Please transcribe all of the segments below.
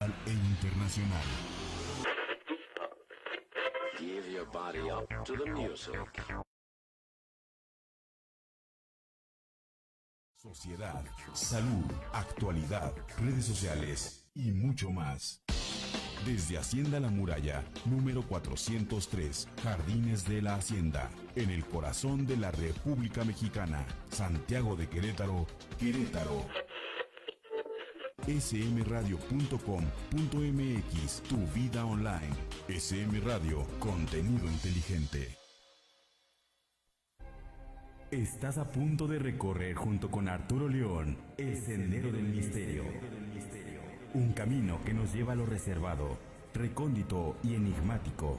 nacional e internacional. Give your body up to the music. Sociedad, salud, actualidad, redes sociales y mucho más. Desde Hacienda La Muralla, número 403, Jardines de la Hacienda, en el corazón de la República Mexicana, Santiago de Querétaro, Querétaro. smradio.com.mx, tu vida online. SM Radio, contenido inteligente. Estás a punto de recorrer junto con Arturo León el Sendero del Misterio. Un camino que nos lleva a lo reservado, recóndito y enigmático.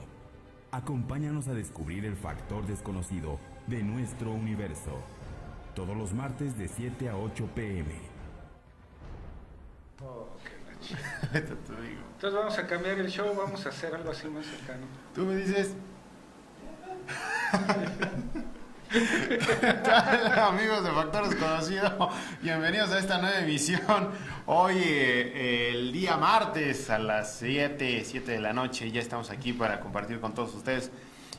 Acompáñanos a descubrir el factor desconocido de nuestro universo. Todos los martes de 7 a 8 p.m. Oh, qué la chica. Entonces vamos a cambiar el show, vamos a hacer algo así más cercano. Tú me dices... Amigos de Factor Desconocido, bienvenidos a esta nueva emisión. Hoy, el día martes a las 7 de la noche, ya estamos aquí para compartir con todos ustedes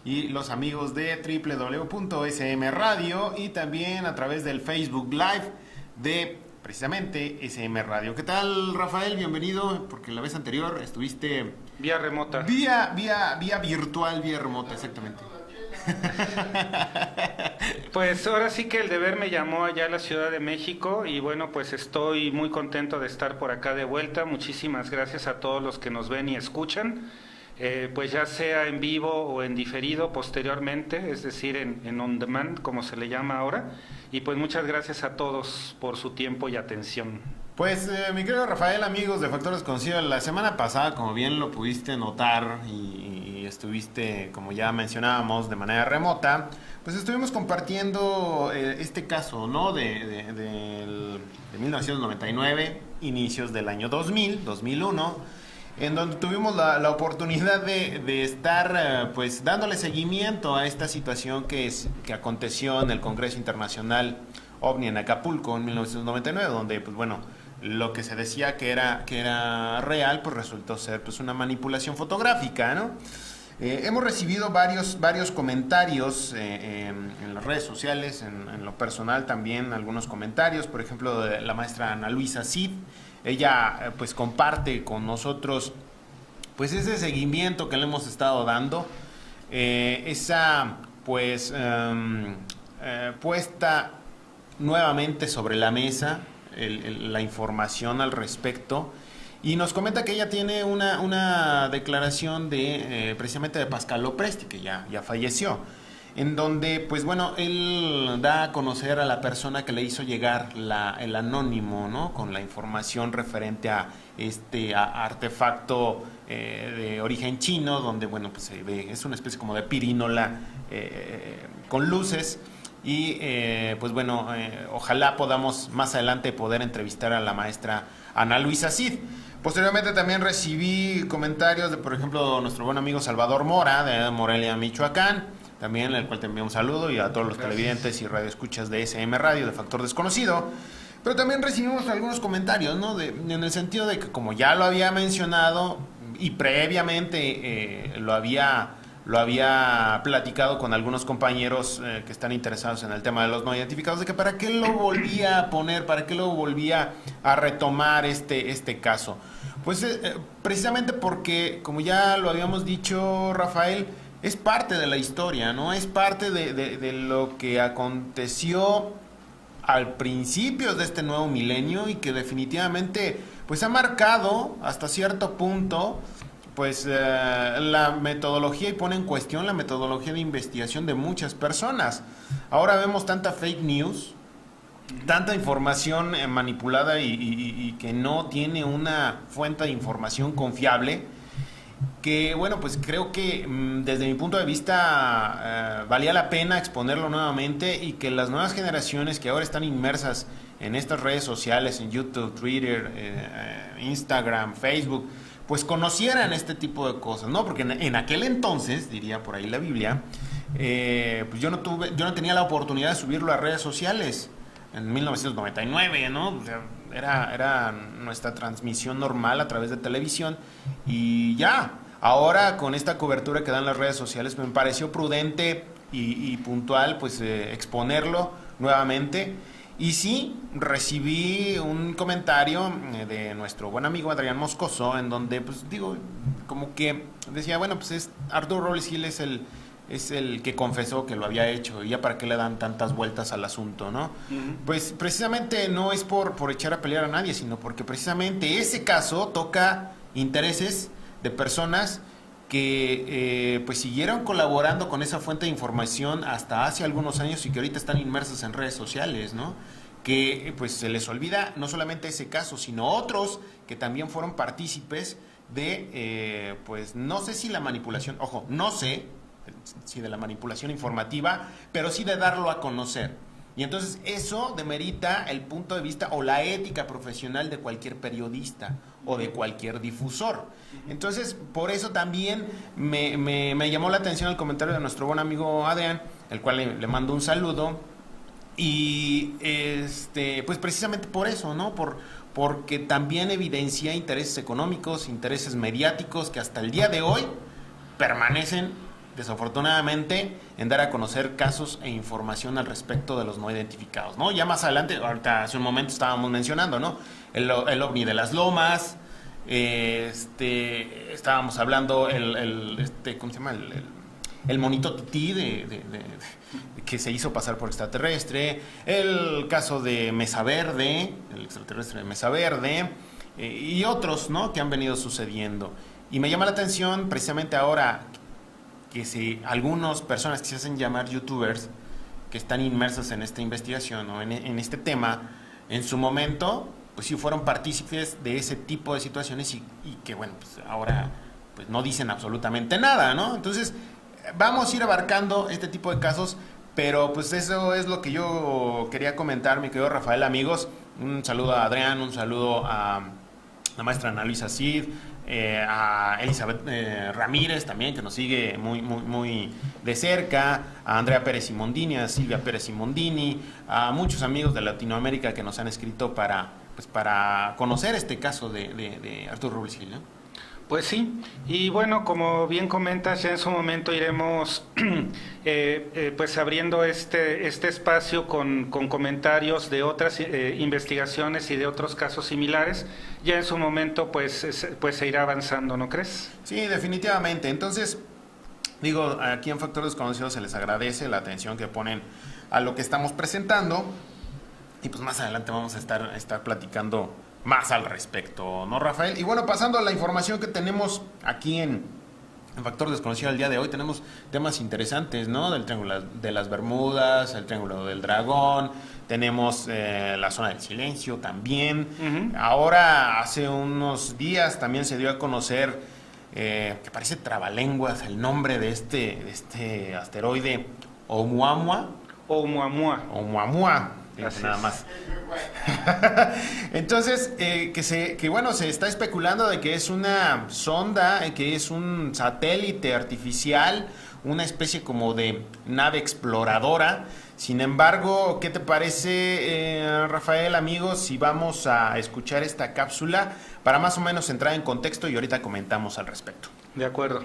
y los amigos de www.SM Radio y también a través del Facebook Live de precisamente SM Radio. ¿Qué tal, Rafael? Bienvenido, porque la vez anterior estuviste... Vía remota. Vía virtual, vía remota, exactamente. Pues ahora sí que el deber me llamó allá a la Ciudad de México y bueno, pues estoy muy contento de estar por acá de vuelta. Muchísimas gracias a todos los que nos ven y escuchan, pues ya sea en vivo o en diferido posteriormente, es decir, en on demand, como se le llama ahora. Y pues muchas gracias a todos por su tiempo y atención. Pues mi querido Rafael, amigos de Factor Desconocido, la semana pasada, como bien lo pudiste notar y estuviste, como ya mencionábamos, de manera remota, pues estuvimos compartiendo este caso, ¿no? de 1999, inicios del año 2001, en donde tuvimos la oportunidad de estar pues dándole seguimiento a esta situación que aconteció en el Congreso Internacional OVNI en Acapulco en 1999, donde pues bueno, lo que se decía que era real, pues resultó ser pues una manipulación fotográfica, ¿no? Hemos recibido varios comentarios en las redes sociales, en lo personal también algunos comentarios, por ejemplo de la maestra Ana Luisa Cid. Ella pues comparte con nosotros pues ese seguimiento que le hemos estado dando, esa pues puesta nuevamente sobre la mesa la información al respecto, y nos comenta que ella tiene una declaración de precisamente de Pascal Lopresti, que ya falleció, en donde pues bueno, él da a conocer a la persona que le hizo llegar el anónimo, ¿no? Con la información referente a este artefacto de origen chino, donde bueno, pues se ve, es una especie como de pirinola con luces. Y pues bueno, ojalá podamos más adelante poder entrevistar a la maestra Ana Luisa Cid. Posteriormente también recibí comentarios de, por ejemplo, nuestro buen amigo Salvador Mora, de Morelia, Michoacán, también, al cual te envío un saludo, y a todos los televidentes y radioescuchas de SM Radio, de Factor Desconocido. Pero también recibimos algunos comentarios, ¿no? En el sentido de que, como ya lo había mencionado y previamente lo había platicado con algunos compañeros que están interesados en el tema de los no identificados, de que para qué lo volvía a poner, para qué lo volvía a retomar este caso. Pues precisamente porque, como ya lo habíamos dicho, Rafael, es parte de la historia, ¿no? Es parte de lo que aconteció al principio de este nuevo milenio y que definitivamente pues ha marcado hasta cierto punto pues la metodología, y pone en cuestión la metodología de investigación de muchas personas. Ahora vemos tanta fake news, tanta información manipulada y que no tiene una fuente de información confiable, que bueno, pues creo que desde mi punto de vista valía la pena exponerlo nuevamente, y que las nuevas generaciones que ahora están inmersas en estas redes sociales, en YouTube, Twitter, Instagram, Facebook, pues conocieran este tipo de cosas, ¿no? Porque en aquel entonces, diría por ahí la Biblia, pues yo no tenía la oportunidad de subirlo a redes sociales en 1999, ¿no? O sea, era nuestra transmisión normal a través de televisión y ya. Ahora con esta cobertura que dan las redes sociales me pareció prudente y puntual pues exponerlo nuevamente. Y sí, recibí un comentario de nuestro buen amigo Adrián Moscoso, en donde, pues digo, como que decía, bueno, pues Arturo Robles Gil es el que confesó que lo había hecho, y ya para qué le dan tantas vueltas al asunto, ¿no? Uh-huh. Pues precisamente no es por echar a pelear a nadie, sino porque precisamente ese caso toca intereses de personas que pues siguieron colaborando con esa fuente de información hasta hace algunos años y que ahorita están inmersas en redes sociales, ¿no? Que pues se les olvida no solamente ese caso, sino otros que también fueron partícipes de, pues no sé si la manipulación, ojo, no sé si de la manipulación informativa, pero sí de darlo a conocer. Y entonces eso demerita el punto de vista o la ética profesional de cualquier periodista o de cualquier difusor. Entonces, por eso también me llamó la atención el comentario de nuestro buen amigo Adrián, el cual le mando un saludo. Y pues precisamente por eso, ¿no? Porque también evidencia intereses económicos, intereses mediáticos que hasta el día de hoy permanecen desafortunadamente en dar a conocer casos e información al respecto de los no identificados, ¿no? Ya más adelante, ahorita hace un momento estábamos mencionando, ¿no? El ovni de las lomas, estábamos hablando ¿cómo se llama? El monito tití que se hizo pasar por extraterrestre, el caso de Mesa Verde, el extraterrestre de Mesa Verde, y otros, ¿no? Que han venido sucediendo. Y me llama la atención precisamente ahora que si algunas personas que se hacen llamar youtubers, que están inmersas en esta investigación o en este tema, en su momento, pues sí fueron partícipes de ese tipo de situaciones y que, bueno, pues ahora pues no dicen absolutamente nada, ¿no? Entonces, vamos a ir abarcando este tipo de casos, pero pues eso es lo que yo quería comentar, mi querido Rafael, amigos. Un saludo a Adrián, un saludo a la maestra Ana Luisa Cid, a Elizabeth Ramírez también, que nos sigue muy de cerca, a Andrea Pérez Simondini, a Silvia Pérez Simondini, a muchos amigos de Latinoamérica que nos han escrito para conocer este caso de Arturo Robles Gil, ¿no? Pues sí, y bueno, como bien comentas, ya en su momento iremos pues abriendo este espacio con comentarios de otras investigaciones y de otros casos similares. Ya en su momento pues se irá avanzando, ¿no crees? Sí, definitivamente. Entonces, digo, aquí en Factor Desconocido se les agradece la atención que ponen a lo que estamos presentando, y pues más adelante vamos a estar platicando más al respecto, ¿no, Rafael? Y bueno, pasando a la información que tenemos aquí en Factor Desconocido el día de hoy, tenemos temas interesantes, ¿no? Del Triángulo de las Bermudas, el Triángulo del Dragón, tenemos la Zona del Silencio también. Uh-huh. Ahora, hace unos días también se dio a conocer, que parece trabalenguas, el nombre de este asteroide Oumuamua. Nada más. Entonces, se está especulando de que es una sonda, que es un satélite artificial, una especie como de nave exploradora. Sin embargo, ¿qué te parece, Rafael, amigos, si vamos a escuchar esta cápsula para más o menos entrar en contexto y ahorita comentamos al respecto? De acuerdo.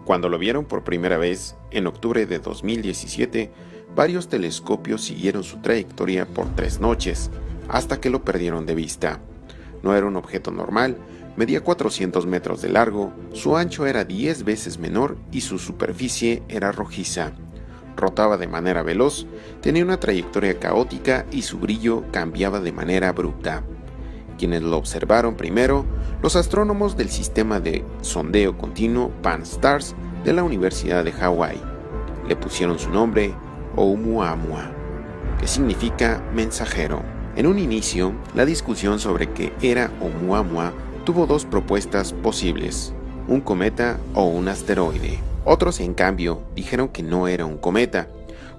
Cuando lo vieron por primera vez, en octubre de 2017, varios telescopios siguieron su trayectoria por 3 noches, hasta que lo perdieron de vista. No era un objeto normal, medía 400 metros de largo, su ancho era 10 veces menor y su superficie era rojiza. Rotaba de manera veloz, tenía una trayectoria caótica y su brillo cambiaba de manera abrupta. Quienes lo observaron primero, los astrónomos del sistema de sondeo continuo Pan-STARRS de la Universidad de Hawái. Le pusieron su nombre Oumuamua, que significa mensajero. En un inicio, la discusión sobre qué era Oumuamua tuvo 2 propuestas posibles, un cometa o un asteroide. Otros, en cambio, dijeron que no era un cometa,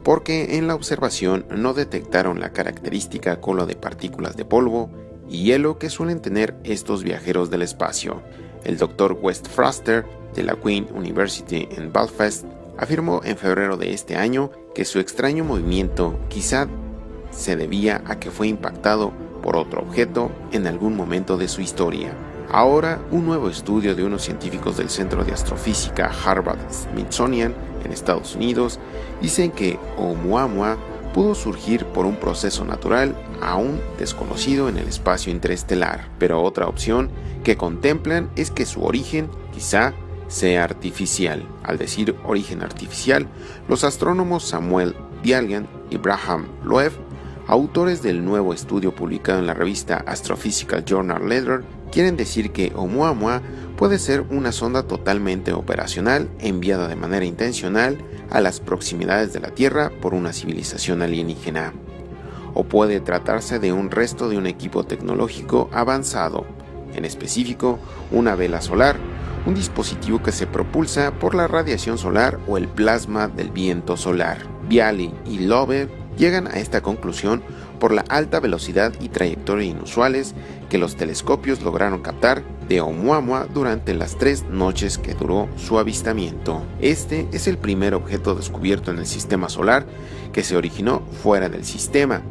porque en la observación no detectaron la característica cola de partículas de polvo y hielo que suelen tener estos viajeros del espacio. El Dr. West Fraster, de la Queen University en Belfast, afirmó en febrero de este año que su extraño movimiento quizá se debía a que fue impactado por otro objeto en algún momento de su historia. Ahora, un nuevo estudio de unos científicos del Centro de Astrofísica Harvard-Smithsonian en Estados Unidos dicen que Oumuamua pudo surgir por un proceso natural aún desconocido en el espacio interestelar, pero otra opción que contemplan es que su origen quizá sea artificial. Al decir origen artificial, los astrónomos Samuel Dialgan y Braham Loeb, autores del nuevo estudio publicado en la revista Astrophysical Journal Letter, quieren decir que Oumuamua puede ser una sonda totalmente operacional enviada de manera intencional a las proximidades de la Tierra por una civilización alienígena. O puede tratarse de un resto de un equipo tecnológico avanzado, en específico una vela solar, un dispositivo que se propulsa por la radiación solar o el plasma del viento solar. Bialy y Loeb llegan a esta conclusión por la alta velocidad y trayectoria inusuales que los telescopios lograron captar de Oumuamua durante las 3 noches que duró su avistamiento. Este es el primer objeto descubierto en el sistema solar que se originó fuera del sistema.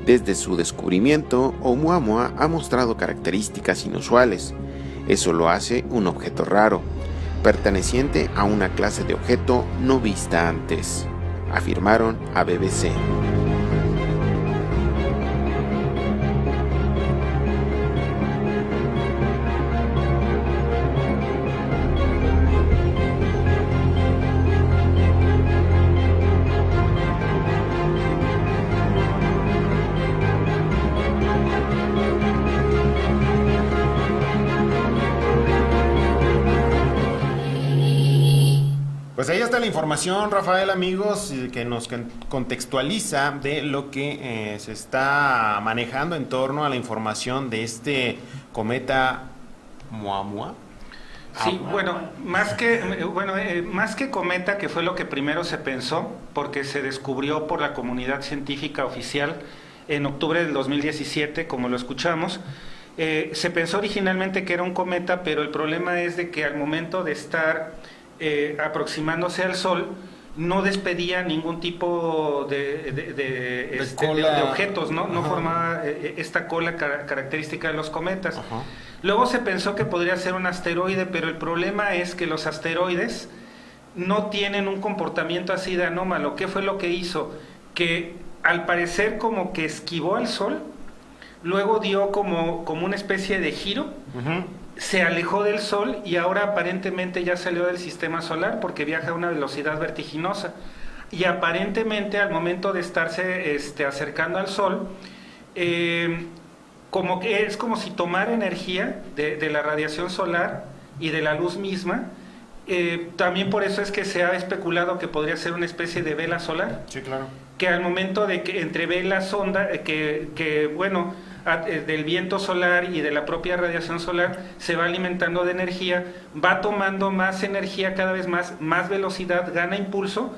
Desde su descubrimiento, Oumuamua ha mostrado características inusuales. Eso lo hace un objeto raro, perteneciente a una clase de objeto no vista antes, afirmaron a BBC. Pues ahí está la información, Rafael, amigos, que nos contextualiza de lo que se está manejando en torno a la información de este cometa Oumuamua. Sí, más que cometa, que fue lo que primero se pensó, porque se descubrió por la comunidad científica oficial en octubre del 2017, como lo escuchamos. Se pensó originalmente que era un cometa, pero el problema es de que al momento de estar aproximándose al Sol, no despedía ningún tipo de objetos, ¿no? No formaba esta cola característica de los cometas. Ajá. Luego se pensó que podría ser un asteroide, pero el problema es que los asteroides no tienen un comportamiento así de anómalo. ¿Qué fue lo que hizo? Que al parecer como que esquivó al Sol, luego dio como una especie de giro, se alejó del Sol y ahora aparentemente ya salió del sistema solar porque viaja a una velocidad vertiginosa. Y aparentemente al momento de estarse acercando al Sol, como que es como si tomara energía de la radiación solar y de la luz misma. También por eso es que se ha especulado que podría ser una especie de vela solar. Sí, claro. Que al momento de que entrevé la sonda, del viento solar y de la propia radiación solar se va alimentando de energía, va tomando más energía cada vez más velocidad, gana impulso,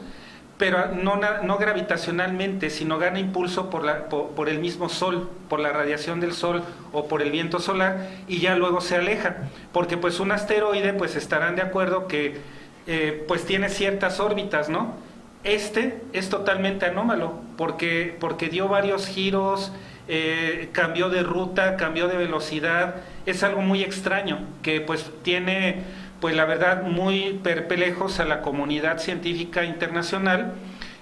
pero no gravitacionalmente, sino gana impulso por el mismo Sol, por la radiación del Sol o por el viento solar, y ya luego se aleja, porque pues un asteroide, pues estarán de acuerdo que pues tiene ciertas órbitas, ¿no? Este es totalmente anómalo, porque dio varios giros, cambió de ruta, cambió de velocidad. Es algo muy extraño que pues tiene, pues la verdad, muy perplejos a la comunidad científica internacional,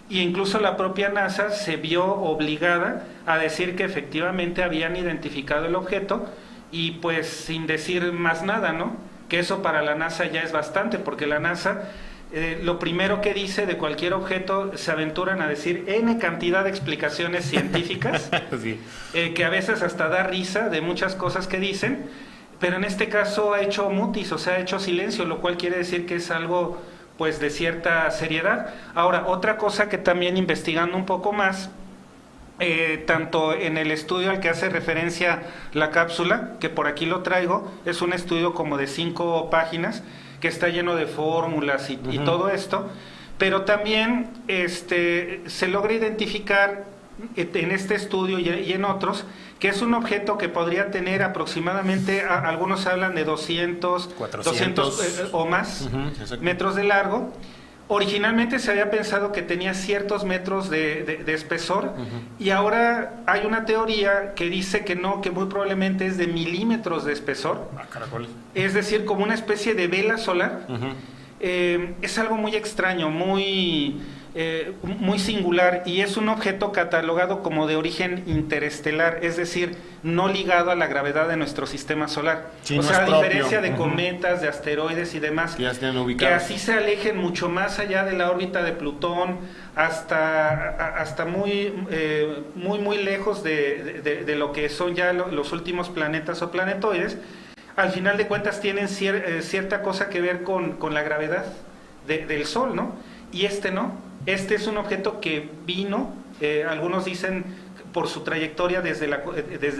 e incluso la propia NASA se vio obligada a decir que efectivamente habían identificado el objeto, y pues sin decir más nada, ¿no? Que eso para la NASA ya es bastante, porque la NASA lo primero que dice de cualquier objeto, se aventuran a decir N cantidad de explicaciones científicas, Sí. Que a veces hasta da risa de muchas cosas que dicen, pero en este caso ha hecho mutis, o sea, ha hecho silencio, lo cual quiere decir que es algo pues de cierta seriedad. Ahora, otra cosa que también investigando un poco más, tanto en el estudio al que hace referencia la cápsula, que por aquí lo traigo, es un estudio como de 5 páginas, que está lleno de fórmulas y todo esto, pero también se logra identificar en este estudio y en otros, que es un objeto que podría tener aproximadamente, algunos hablan de 200 o más metros de largo. Originalmente se había pensado que tenía ciertos metros de espesor, y ahora hay una teoría que dice que no, que muy probablemente es de milímetros de espesor. Es decir, como una especie de vela solar. Es algo muy extraño, muy singular, y es un objeto catalogado como de origen interestelar, es decir, no ligado a la gravedad de nuestro sistema solar. Sí, o no sea, a es propio. diferencia de cometas, de asteroides y demás, Que ya estén que ubicados. así se alejen mucho más allá de la órbita de Plutón, hasta muy lejos de lo que son ya los últimos planetas o planetoides. Al final de cuentas tienen cierta cosa que ver con la gravedad del Sol, ¿no? Y este no. Este es un objeto que vino, algunos dicen por su trayectoria desde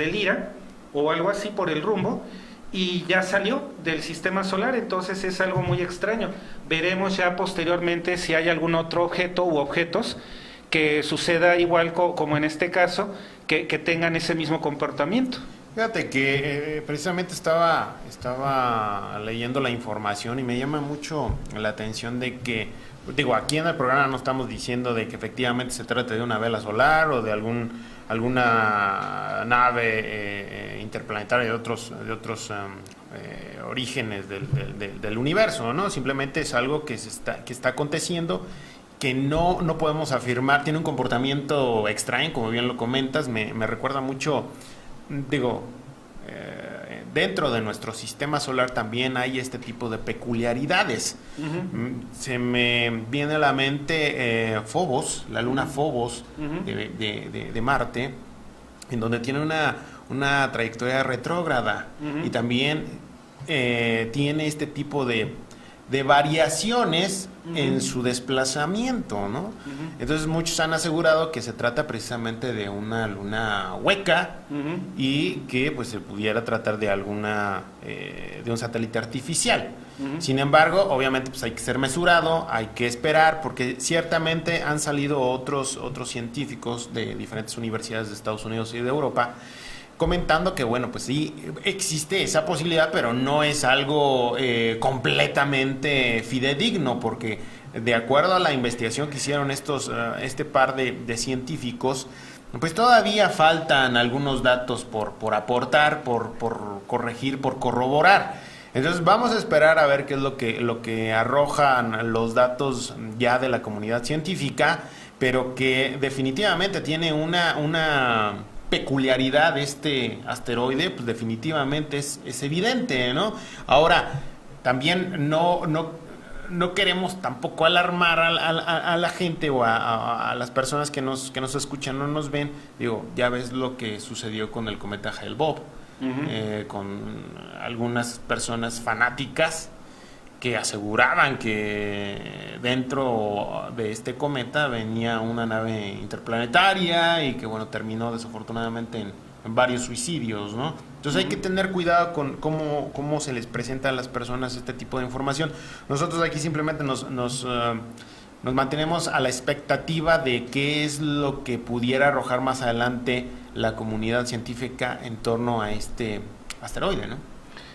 el IRA, o algo así por el rumbo, y ya salió del sistema solar. Entonces es algo muy extraño. Veremos ya posteriormente si hay algún otro objeto u objetos que suceda igual como en este caso, que tengan ese mismo comportamiento. Fíjate que precisamente estaba leyendo la información y me llama mucho la atención de que, digo, aquí en el programa no estamos diciendo de que efectivamente se trate de una vela solar o de alguna nave interplanetaria de otros orígenes del universo, ¿no? Simplemente es algo que está aconteciendo, que no podemos afirmar. Tiene un comportamiento extraño, como bien lo comentas. Me recuerda mucho, digo, dentro de nuestro sistema solar también hay este tipo de peculiaridades. Se me viene a la mente Phobos, la luna Phobos de Marte, en donde tiene una trayectoria retrógrada, y también tiene este tipo de variaciones en su desplazamiento, ¿no? Entonces muchos han asegurado que se trata precisamente de una luna hueca, y que pues se pudiera tratar de de un satélite artificial. Sin embargo, obviamente pues hay que ser mesurado, hay que esperar, porque ciertamente han salido otros científicos de diferentes universidades de Estados Unidos y de Europa comentando que, bueno, pues sí, existe esa posibilidad, pero no es algo completamente fidedigno, porque de acuerdo a la investigación que hicieron este par de científicos, pues todavía faltan algunos datos por aportar, por corregir, por corroborar. Entonces vamos a esperar a ver qué es lo que arrojan los datos ya de la comunidad científica, pero que definitivamente tiene una peculiaridad este asteroide, pues definitivamente es evidente, ¿no? Ahora, también no queremos tampoco alarmar a la gente o a las personas que nos escuchan o nos ven. Digo, ya ves lo que sucedió con el cometa Hale-Bopp, con algunas personas fanáticas que aseguraban que dentro de este cometa venía una nave interplanetaria y que, bueno, terminó desafortunadamente en varios suicidios, ¿no? Entonces hay que tener cuidado con cómo se les presenta a las personas este tipo de información. Nosotros aquí simplemente nos mantenemos a la expectativa de qué es lo que pudiera arrojar más adelante la comunidad científica en torno a este asteroide, ¿no?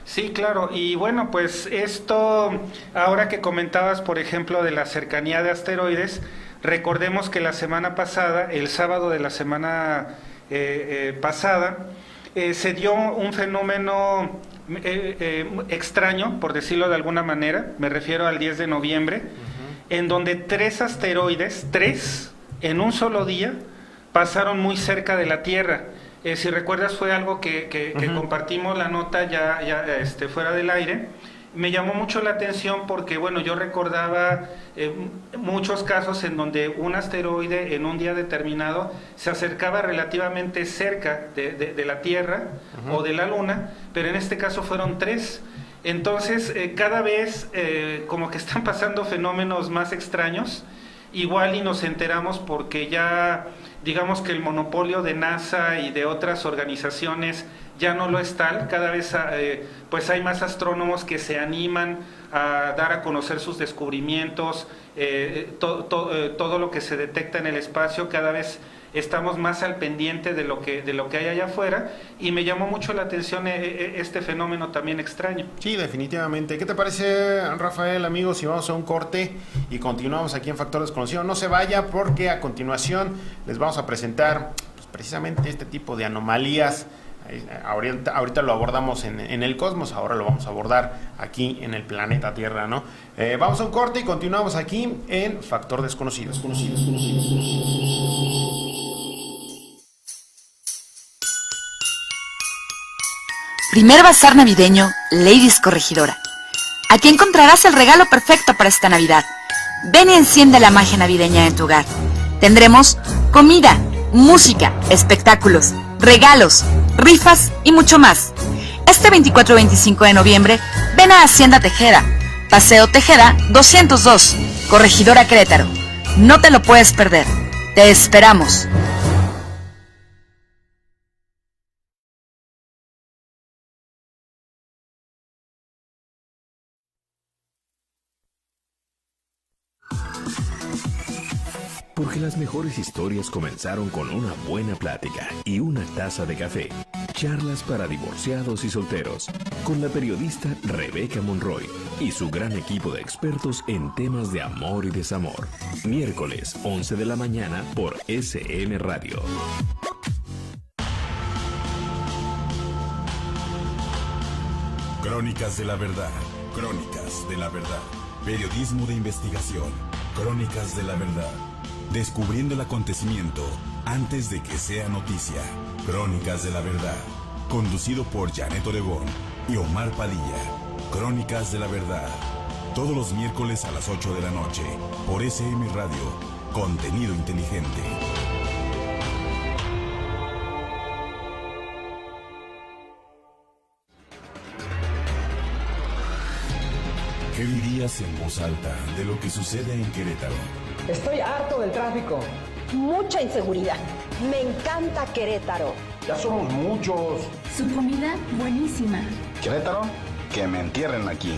Sí, claro. Y bueno, pues esto, ahora que comentabas, por ejemplo, de la cercanía de asteroides, recordemos que la semana pasada, el sábado de la semana pasada, se dio un fenómeno extraño, por decirlo de alguna manera. Me refiero al 10 de noviembre, en donde 3 asteroides, 3 en un solo día, pasaron muy cerca de la Tierra. Si recuerdas, fue algo que compartimos la nota ya fuera del aire. Me llamó mucho la atención porque, bueno, yo recordaba muchos casos en donde un asteroide en un día determinado se acercaba relativamente cerca de la Tierra o de la Luna, pero en este caso fueron 3. Entonces, cada vez como que están pasando fenómenos más extraños. Igual y nos enteramos porque ya, digamos que el monopolio de NASA y de otras organizaciones ya no lo es tal. Cada vez pues hay más astrónomos que se animan a dar a conocer sus descubrimientos, todo lo que se detecta en el espacio cada vez estamos más al pendiente de lo que hay allá afuera, y me llamó mucho la atención este fenómeno también extraño. Sí, definitivamente. ¿Qué te parece, Rafael, amigos, si vamos a un corte y continuamos aquí en Factor Desconocido? No se vaya, porque a continuación les vamos a presentar pues, precisamente este tipo de anomalías. Ahorita lo abordamos en el cosmos, ahora lo vamos a abordar aquí en el planeta Tierra, ¿no? Vamos a un corte y continuamos aquí en Factor Desconocido. Primer bazar navideño, Ladies Corregidora. Aquí encontrarás el regalo perfecto para esta Navidad. Ven y enciende la magia navideña en tu hogar. Tendremos comida, música, espectáculos, regalos, rifas y mucho más. Este 24-25 de noviembre, ven a Hacienda Tejeda, Paseo Tejeda 202, Corregidora Querétaro. No te lo puedes perder. Te esperamos. Porque las mejores historias comenzaron con una buena plática y una taza de café. Charlas para divorciados y solteros, con la periodista Rebeca Monroy y su gran equipo de expertos en temas de amor y desamor. Miércoles, 11 de la mañana por SM Radio. Crónicas de la verdad. Crónicas de la verdad. Periodismo de investigación. Crónicas de la verdad. Descubriendo el acontecimiento antes de que sea noticia. Crónicas de la verdad. Conducido por Janet Oregón y Omar Padilla. Crónicas de la verdad. Todos los miércoles a las 8 de la noche por SM Radio. Contenido inteligente. ¿Qué dirías en voz alta de lo que sucede en Querétaro? Estoy harto del tráfico. Mucha inseguridad. Me encanta Querétaro. Ya somos muchos. Su comida buenísima. Querétaro, que me entierren aquí.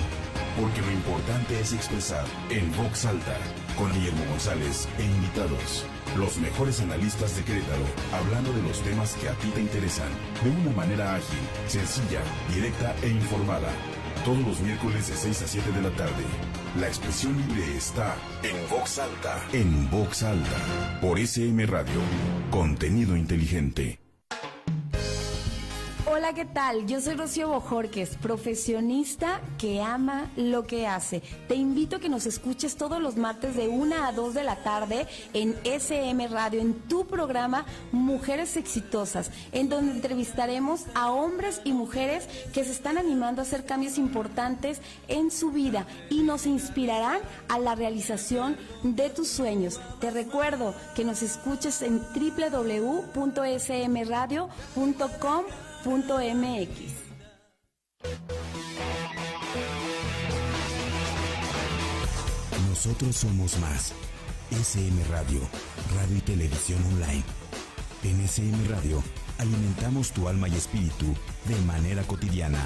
Porque lo importante es expresar en voz alta, con Guillermo González e invitados. Los mejores analistas de Querétaro, hablando de los temas que a ti te interesan, de una manera ágil, sencilla, directa e informada. Todos los miércoles de 6 a 7 de la tarde. La expresión libre está en voz alta. En voz alta. Por SM Radio. Contenido inteligente. Hola, ¿qué tal? Yo soy Rocío Bojorquez, profesionista que ama lo que hace. Te invito a que nos escuches todos los martes de 1 a 2 de la tarde en SM Radio, en tu programa Mujeres Exitosas, en donde entrevistaremos a hombres y mujeres que se están animando a hacer cambios importantes en su vida y nos inspirarán a la realización de tus sueños. Te recuerdo que nos escuches en www.smradio.com.mx. Nosotros somos más. SM Radio, radio y televisión online. En SM Radio alimentamos tu alma y espíritu de manera cotidiana,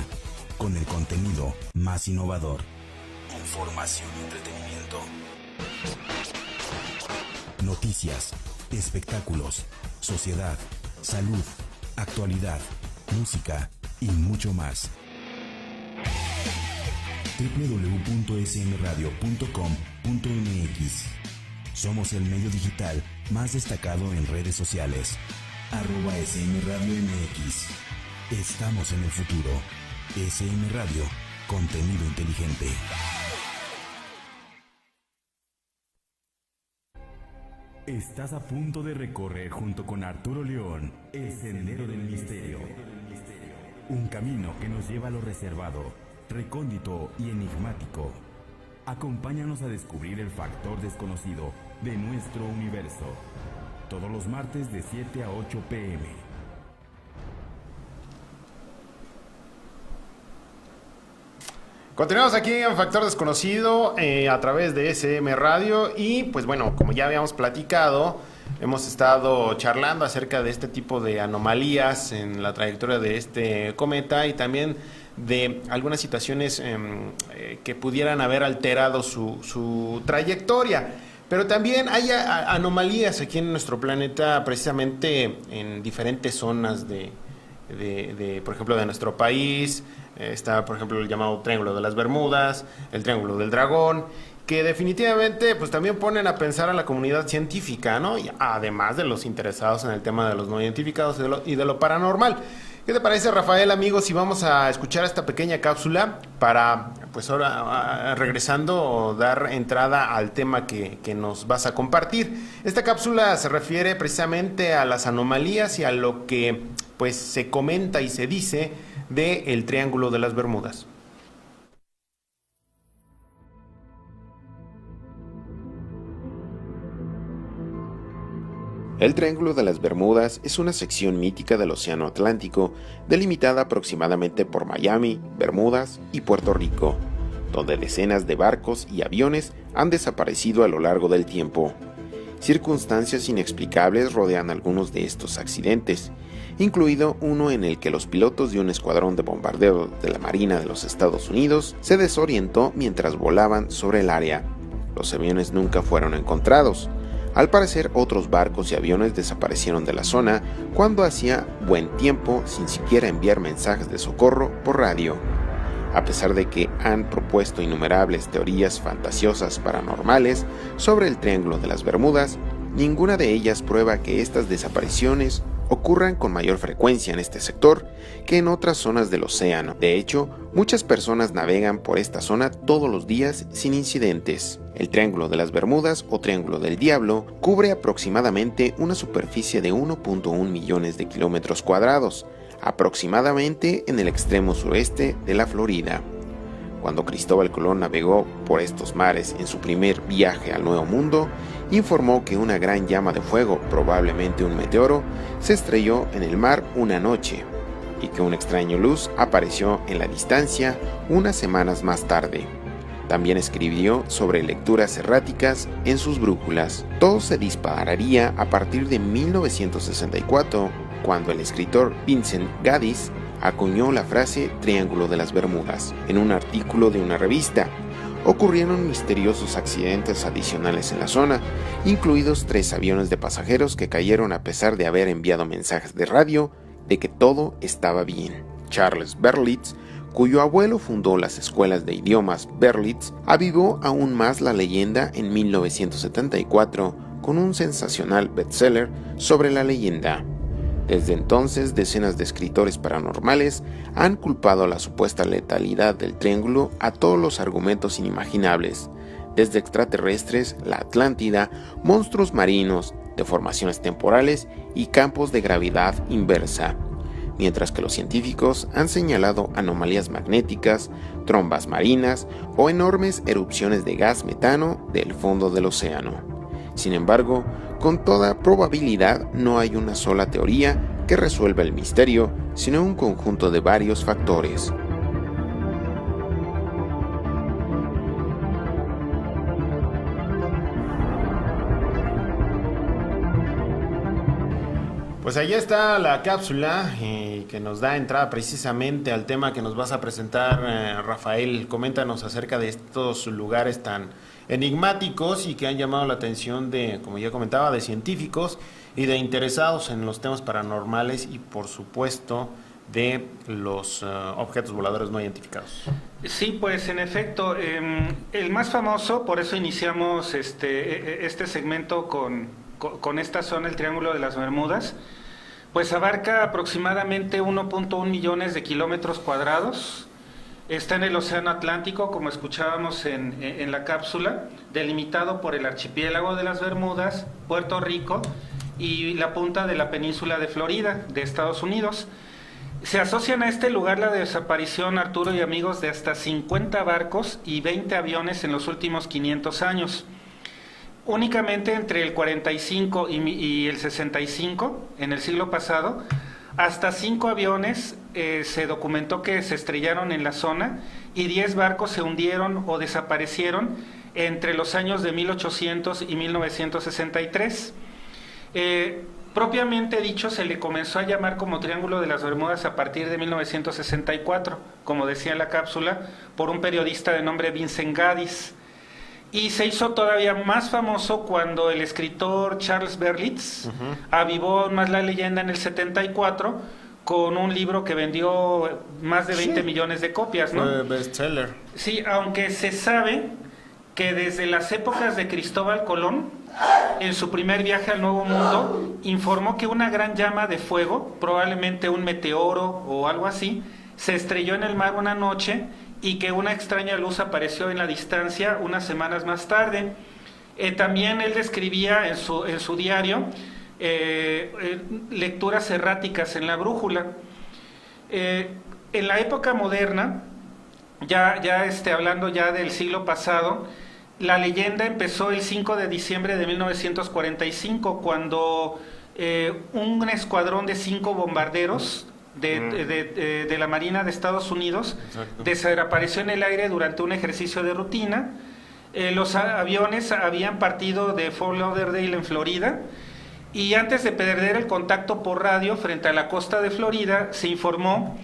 con el contenido más innovador. Información y entretenimiento. Noticias, espectáculos, sociedad, salud, actualidad, música y mucho más. www.smradio.com.mx. Somos el medio digital más destacado en redes sociales. @smradiomx. Estamos en el futuro. SM Radio, contenido inteligente. Estás a punto de recorrer junto con Arturo León el Sendero del Misterio. Un camino que nos lleva a lo reservado, recóndito y enigmático. Acompáñanos a descubrir el factor desconocido de nuestro universo. Todos los martes de 7 a 8 p.m. Continuamos aquí en Factor Desconocido a través de SM Radio y pues bueno, como ya habíamos platicado, hemos estado charlando acerca de este tipo de anomalías en la trayectoria de este cometa y también de algunas situaciones que pudieran haber alterado su trayectoria. Pero también hay anomalías aquí en nuestro planeta, precisamente en diferentes zonas por ejemplo, de nuestro país. Está, por ejemplo, el llamado Triángulo de las Bermudas, el Triángulo del Dragón, que definitivamente pues también ponen a pensar a la comunidad científica, ¿no? Y además de los interesados en el tema de los no identificados y de lo paranormal. ¿Qué te parece, Rafael, amigos, si vamos a escuchar esta pequeña cápsula para, pues ahora regresando, dar entrada al tema que nos vas a compartir? Esta cápsula se refiere precisamente a las anomalías y a lo que pues se comenta y se dice del Triángulo de las Bermudas. El Triángulo de las Bermudas es una sección mítica del Océano Atlántico, delimitada aproximadamente por Miami, Bermudas y Puerto Rico, donde decenas de barcos y aviones han desaparecido a lo largo del tiempo. Circunstancias inexplicables rodean algunos de estos accidentes, incluido uno en el que los pilotos de un escuadrón de bombardeo de la Marina de los Estados Unidos se desorientó mientras volaban sobre el área. Los aviones nunca fueron encontrados. Al parecer, otros barcos y aviones desaparecieron de la zona cuando hacía buen tiempo sin siquiera enviar mensajes de socorro por radio. A pesar de que han propuesto innumerables teorías fantasiosas paranormales sobre el Triángulo de las Bermudas, ninguna de ellas prueba que estas desapariciones ocurran con mayor frecuencia en este sector que en otras zonas del océano. De hecho, muchas personas navegan por esta zona todos los días sin incidentes. El Triángulo de las Bermudas o Triángulo del Diablo cubre aproximadamente una superficie de 1.1 millones de kilómetros cuadrados, aproximadamente en el extremo sureste de la Florida. Cuando Cristóbal Colón navegó por estos mares en su primer viaje al Nuevo Mundo, informó que una gran llama de fuego, probablemente un meteoro, se estrelló en el mar una noche y que una extraña luz apareció en la distancia unas semanas más tarde. También escribió sobre lecturas erráticas en sus brújulas. Todo se dispararía a partir de 1964, cuando el escritor Vincent Gaddis acuñó la frase Triángulo de las Bermudas en un artículo de una revista. Ocurrieron misteriosos accidentes adicionales en la zona, incluidos 3 aviones de pasajeros que cayeron a pesar de haber enviado mensajes de radio de que todo estaba bien. Charles Berlitz, cuyo abuelo fundó las escuelas de idiomas Berlitz, avivó aún más la leyenda en 1974 con un sensacional bestseller sobre la leyenda. Desde entonces, decenas de escritores paranormales han culpado a la supuesta letalidad del Triángulo a todos los argumentos inimaginables, desde extraterrestres, la Atlántida, monstruos marinos, deformaciones temporales y campos de gravedad inversa, mientras que los científicos han señalado anomalías magnéticas, trombas marinas o enormes erupciones de gas metano del fondo del océano. Sin embargo, con toda probabilidad no hay una sola teoría que resuelva el misterio, sino un conjunto de varios factores. Pues allá está la cápsula que nos da entrada precisamente al tema que nos vas a presentar, Rafael. Coméntanos acerca de estos lugares tan enigmáticos y que han llamado la atención de, como ya comentaba, de científicos y de interesados en los temas paranormales y, por supuesto, de los objetos voladores no identificados. Sí, pues en efecto, el más famoso, por eso iniciamos este segmento con esta zona, el Triángulo de las Bermudas, pues abarca aproximadamente 1.1 millones de kilómetros cuadrados. Está en el Océano Atlántico, como escuchábamos en la cápsula, delimitado por el archipiélago de las Bermudas, Puerto Rico y la punta de la península de Florida, de Estados Unidos. Se asocian a este lugar la desaparición, Arturo y amigos, de hasta 50 barcos y 20 aviones en los últimos 500 años. Únicamente entre el 45 y el 65, en el siglo pasado, hasta 5 aviones se documentó que se estrellaron en la zona y 10 barcos se hundieron o desaparecieron entre los años de 1800 y 1963. Propiamente dicho, se le comenzó a llamar como Triángulo de las Bermudas a partir de 1964, como decía la cápsula, por un periodista de nombre Vincent Gaddis. Y se hizo todavía más famoso cuando el escritor Charles Berlitz avivó más la leyenda en el 74 con un libro que vendió más de 20 millones de copias, ¿no? Fue bestseller. Sí, aunque se sabe que desde las épocas de Cristóbal Colón, en su primer viaje al Nuevo Mundo, informó que una gran llama de fuego, probablemente un meteoro o algo así, se estrelló en el mar una noche y que una extraña luz apareció en la distancia unas semanas más tarde. También él describía en su diario lecturas erráticas en la brújula. En la época moderna, ya hablando ya del siglo pasado, la leyenda empezó el 5 de diciembre de 1945, cuando un escuadrón de 5 bombarderos de la Marina de Estados Unidos desapareció en el aire durante un ejercicio de rutina. Los aviones habían partido de Fort Lauderdale en Florida, y antes de perder el contacto por radio frente a la costa de Florida, se informó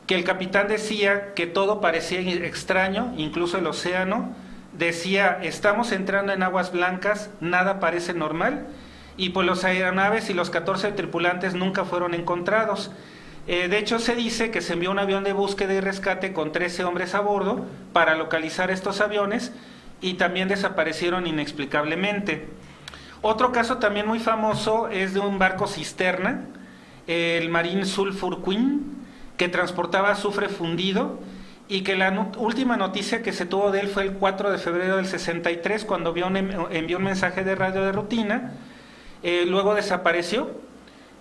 que el capitán decía que todo parecía extraño, incluso el océano. Decía: estamos entrando en aguas blancas, nada parece normal, y pues los aeronaves y los 14 tripulantes nunca fueron encontrados. De hecho, se dice que se envió un avión de búsqueda y rescate con 13 hombres a bordo para localizar estos aviones, y también desaparecieron inexplicablemente. Otro caso también muy famoso es de un barco cisterna, el Marine Sulphur Queen, que transportaba azufre fundido, y que la última noticia que se tuvo de él fue el 4 de febrero del 63, cuando envió un mensaje de radio de rutina. Luego desapareció.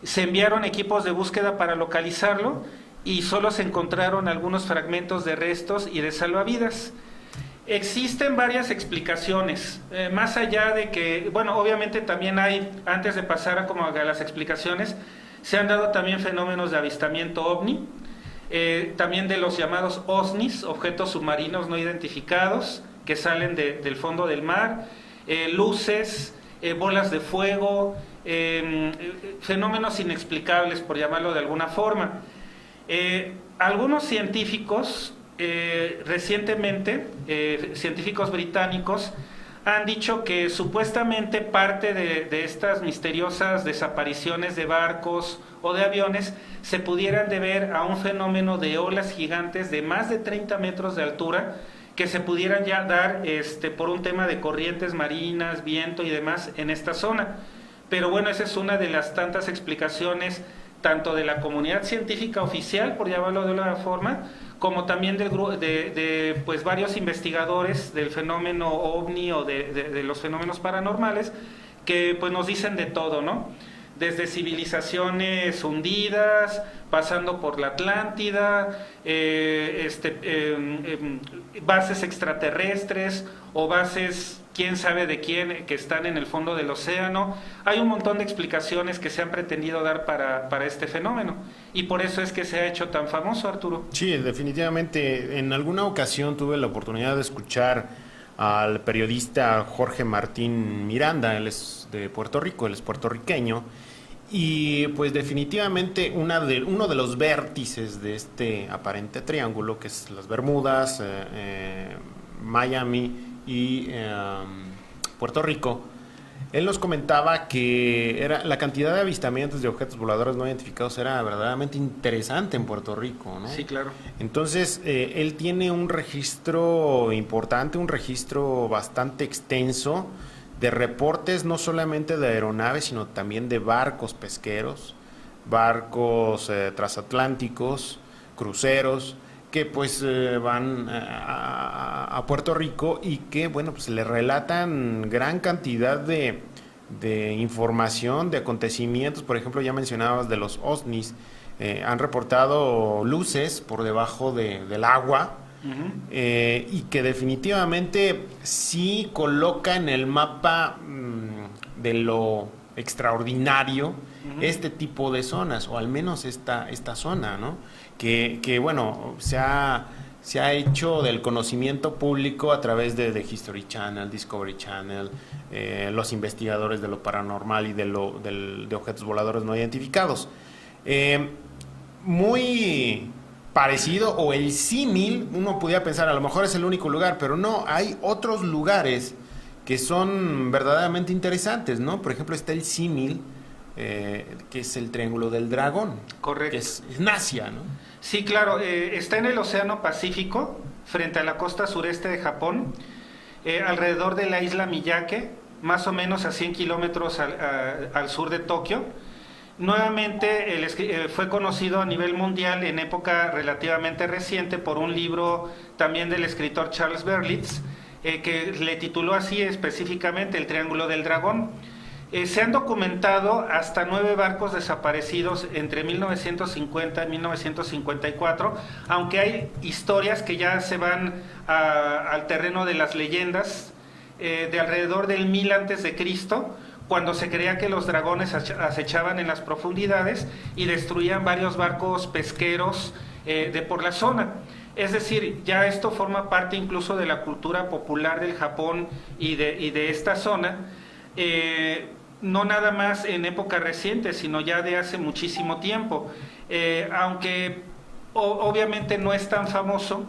Se enviaron equipos de búsqueda para localizarlo, y solo se encontraron algunos fragmentos de restos y de salvavidas. Existen varias explicaciones, más allá de que, bueno, obviamente también hay, antes de pasar a las explicaciones, se han dado también fenómenos de avistamiento ovni, también de los llamados OSNIs, objetos submarinos no identificados, que salen del fondo del mar, luces, bolas de fuego, fenómenos inexplicables, por llamarlo de alguna forma. Algunos científicos, recientemente, científicos británicos, han dicho que supuestamente parte de estas misteriosas desapariciones de barcos o de aviones se pudieran deber a un fenómeno de olas gigantes de más de 30 metros de altura, que se pudieran ya dar por un tema de corrientes marinas, viento y demás en esta zona. Pero bueno, esa es una de las tantas explicaciones, tanto de la comunidad científica oficial, por llamarlo de alguna forma, como también de pues varios investigadores del fenómeno ovni o de los fenómenos paranormales, que pues nos dicen de todo, ¿no? Desde civilizaciones hundidas, pasando por la Atlántida, bases extraterrestres o bases quién sabe de quién, que están en el fondo del océano. Hay un montón de explicaciones que se han pretendido dar para este fenómeno, y por eso es que se ha hecho tan famoso, Arturo. Sí, definitivamente. En alguna ocasión tuve la oportunidad de escuchar al periodista Jorge Martín Miranda. Él es de Puerto Rico, él es puertorriqueño, y pues definitivamente uno de los vértices de este aparente triángulo, que es las Bermudas, Miami y Puerto Rico, él nos comentaba que la cantidad de avistamientos de objetos voladores no identificados era verdaderamente interesante en Puerto Rico, ¿no? Sí, claro. Entonces, él tiene un registro importante, un registro bastante extenso de reportes, no solamente de aeronaves, sino también de barcos pesqueros, barcos transatlánticos, cruceros, que pues van a Puerto Rico, y que bueno, pues le relatan gran cantidad de información, de acontecimientos. Por ejemplo, ya mencionabas de los OSNIs, han reportado luces por debajo del agua, y que definitivamente sí coloca en el mapa de lo extraordinario este tipo de zonas, o al menos esta zona, ¿no? Que bueno, se ha hecho del conocimiento público a través de History Channel, Discovery Channel, los investigadores de lo paranormal y de objetos voladores no identificados. Muy parecido, o el símil, uno pudiera pensar, a lo mejor es el único lugar, pero no, hay otros lugares que son verdaderamente interesantes, ¿no? Por ejemplo, está el símil, que es el Triángulo del Dragón. Correcto. Que es en Asia, ¿no? Sí, claro, está en el Océano Pacífico, frente a la costa sureste de Japón, alrededor de la isla Miyake, más o menos a 100 kilómetros al sur de Tokio. Nuevamente fue conocido a nivel mundial en época relativamente reciente por un libro también del escritor Charles Berlitz, que le tituló así específicamente El Triángulo del Dragón. Se han documentado hasta 9 barcos desaparecidos entre 1950 y 1954, aunque hay historias que ya se van al terreno de las leyendas, de alrededor del 1000 antes de Cristo, cuando se creía que los dragones acechaban en las profundidades y destruían varios barcos pesqueros de por la zona. Es decir, ya esto forma parte incluso de la cultura popular del Japón y de esta zona, no nada más en época reciente, sino ya de hace muchísimo tiempo. Aunque obviamente no es tan famoso,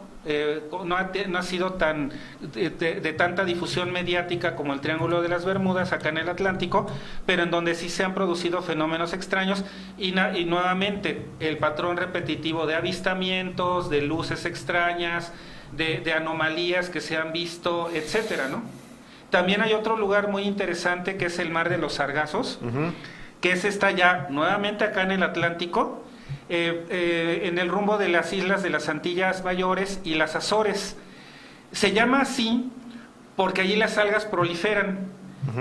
no ha sido tan de tanta difusión mediática como el Triángulo de las Bermudas acá en el Atlántico, pero en donde sí se han producido fenómenos extraños y nuevamente el patrón repetitivo de avistamientos, de luces extrañas, de anomalías que se han visto, etcétera, ¿no? También hay otro lugar muy interesante que es el Mar de los Sargazos, que está ya nuevamente acá en el Atlántico, en el rumbo de las islas de las Antillas Mayores y las Azores. Se llama así porque allí las algas proliferan,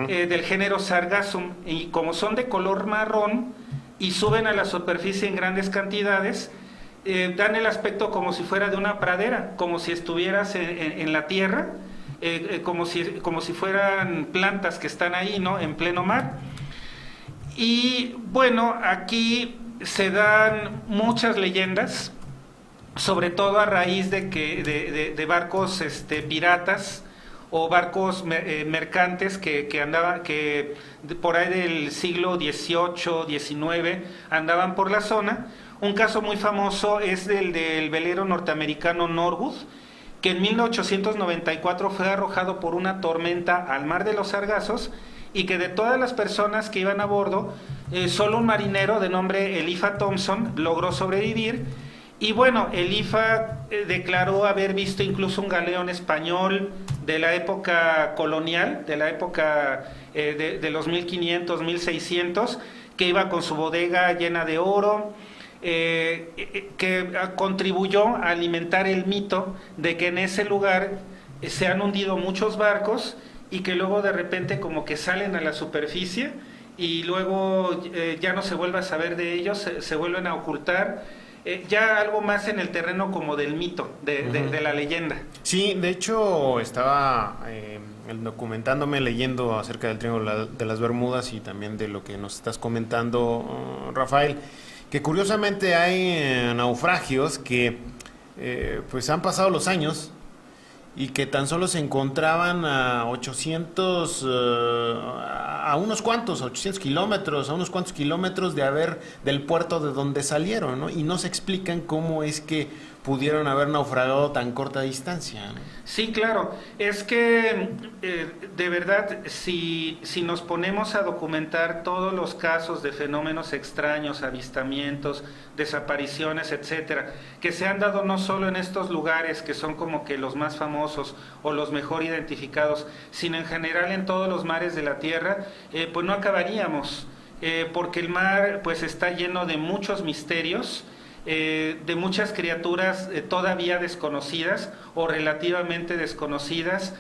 del género Sargassum, y como son de color marrón y suben a la superficie en grandes cantidades, dan el aspecto como si fuera de una pradera, como si estuvieras en la tierra, como si fueran plantas que están ahí, ¿no?, en pleno mar. Y bueno, aquí se dan muchas leyendas, sobre todo a raíz de barcos piratas o barcos mercantes que andaban, que por ahí del siglo XVIII, XIX andaban por la zona. Un caso muy famoso es el del velero norteamericano Norwood, que en 1894 fue arrojado por una tormenta al Mar de los Sargazos, y que de todas las personas que iban a bordo, solo un marinero de nombre Elifa Thompson logró sobrevivir. Y bueno, Elifa declaró haber visto incluso un galeón español de la época colonial, de la época de los 1500, 1600, que iba con su bodega llena de oro, que contribuyó a alimentar el mito de que en ese lugar se han hundido muchos barcos y que luego de repente como que salen a la superficie y luego ya no se vuelve a saber de ellos, se vuelven a ocultar, ya algo más en el terreno como del mito, de la leyenda. Sí, de hecho estaba documentándome, leyendo acerca del Triángulo de las Bermudas y también de lo que nos estás comentando, Rafael, que curiosamente hay naufragios que pues han pasado los años y que tan solo se encontraban a 800, a unos cuantos, 800 kilómetros, a unos cuantos kilómetros del puerto de donde salieron, ¿no? Y no se explican cómo es que pudieron haber naufragado tan corta distancia, ¿no? Sí, claro, es que de verdad, si nos ponemos a documentar todos los casos de fenómenos extraños, avistamientos, desapariciones, etcétera, que se han dado no solo en estos lugares que son como que los más famosos o los mejor identificados, sino en general en todos los mares de la Tierra, pues no acabaríamos, porque el mar pues está lleno de muchos misterios, de muchas criaturas todavía desconocidas o relativamente desconocidas.